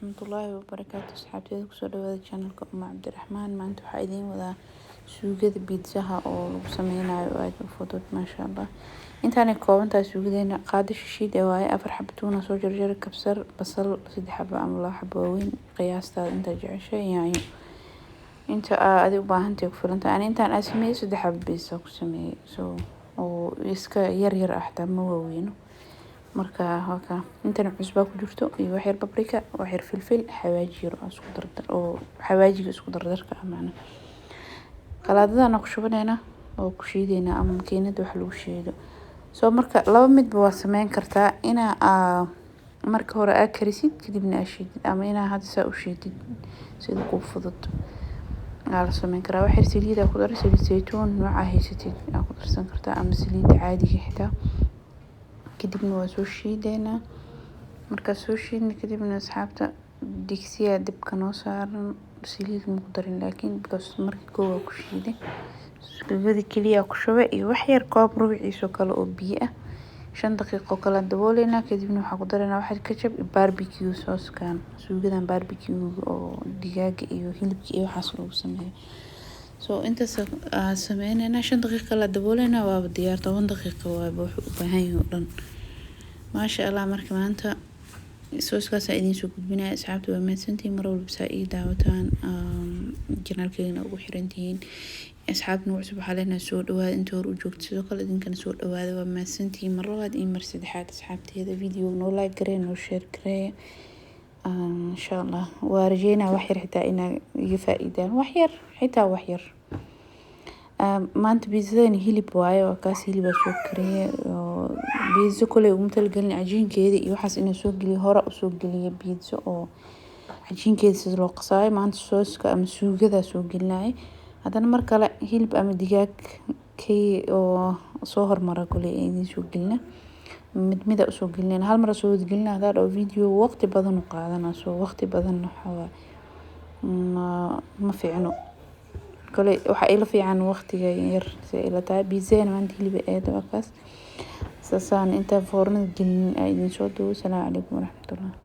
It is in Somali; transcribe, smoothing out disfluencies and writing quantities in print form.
ورحمة الله وبركاته. أصحابتي كسر دواد channelka أم عبد الرحمن ما أنتوا حايدين وذا سوقة بيتزاها أو سمينا وايد وفضل ما شاء الله. أنت أنا كونت سوقة قادش شيء دواي أفر حبتونا صوج رجال كبسر بصل سيد حبة عم الله حبوين قياس أنت جعشة يعني أنت أدي وباهنتي وكفر أنت أنا أسمي سيد حبة بيسا كسمي ويسكا ير أحد مووينه marka haka intana cusba ku jirto iyo wax yar paprika wax yar filfil xawaaji isku dardar oo xawaajiga isku dardarka amaana qalaadada ku shubanayna oo ku shiideena ama makiinada wax lagu shiido soo marka laba midba waa sameyn kartaa ina marka hore aad karisid kadibna aad shiidid ama ina hadda saa u shiidid sida ku fudud la sameyn karaa wax yar saliid ku dar saliid saytuun nooca haysatid aad ku darsan kartaa ama saliid caadiga xitaa kadibna waa soo shiideena marka soo shiidna kadibna asxaabta digsiga dabka noo saaran saliid ma ku darin laakiin because markii koow ku shiiday saliidda kaliya ku shubay iyo wax yar koob rubiciisa kale oo biyo ah 5 daqiiqo kala dabooleyna kadibna waxa ku dareena wax ketchup iyo barbecue sauce kan suugadan barbecue oo digaaga iyo hilibka iyo waxaas lagu sameeyo soo inta sameynayna 5 daqiiqo kala dabooleyna waa diyaar 10 daqiiqo waa wuxuu u baahan yahay dhan ما شاء الله مركب أنت سوس كاسة إدين سوق بناء أصحابته ومسنتي مرة بسائي دعوتان جنال كلين أو حرنتين أصحاب نوع سبحان الله سود وهذا أنتوا رجوك سوق الذين كان سود وهذا ومسنتي مرة هاد إمر سدحات أصحابتي هذا فيديو نو لايك كرين نو شير كرين إن شاء الله ورجينا وحير حتى إنا يفائدان وحير حتى وحير maanta biizadani hilib waaye waa kaas hilib soo kariyay biizo kale ugu talgalin cajiinkeeda iyo waxaas inay soo galiyo hore u soo galiyo biizo oo cajiinkeeda sida loo qasay maanta sooska ama suugada soo gelinay hadana mar kale hilib ama digaag kay oo soo hormara kale idin soo gelina mid soo gelina hal mar soo gelina hada oo video waqti badan u qaadana soo waqti badan waxa ma fiicno كله وحقيقة في عن وقت غير إلى تعب بيزين ما عندي اللي بقى ده بس أساسا أنت فورنا الجن أيدين شو السلام عليكم ورحمة الله.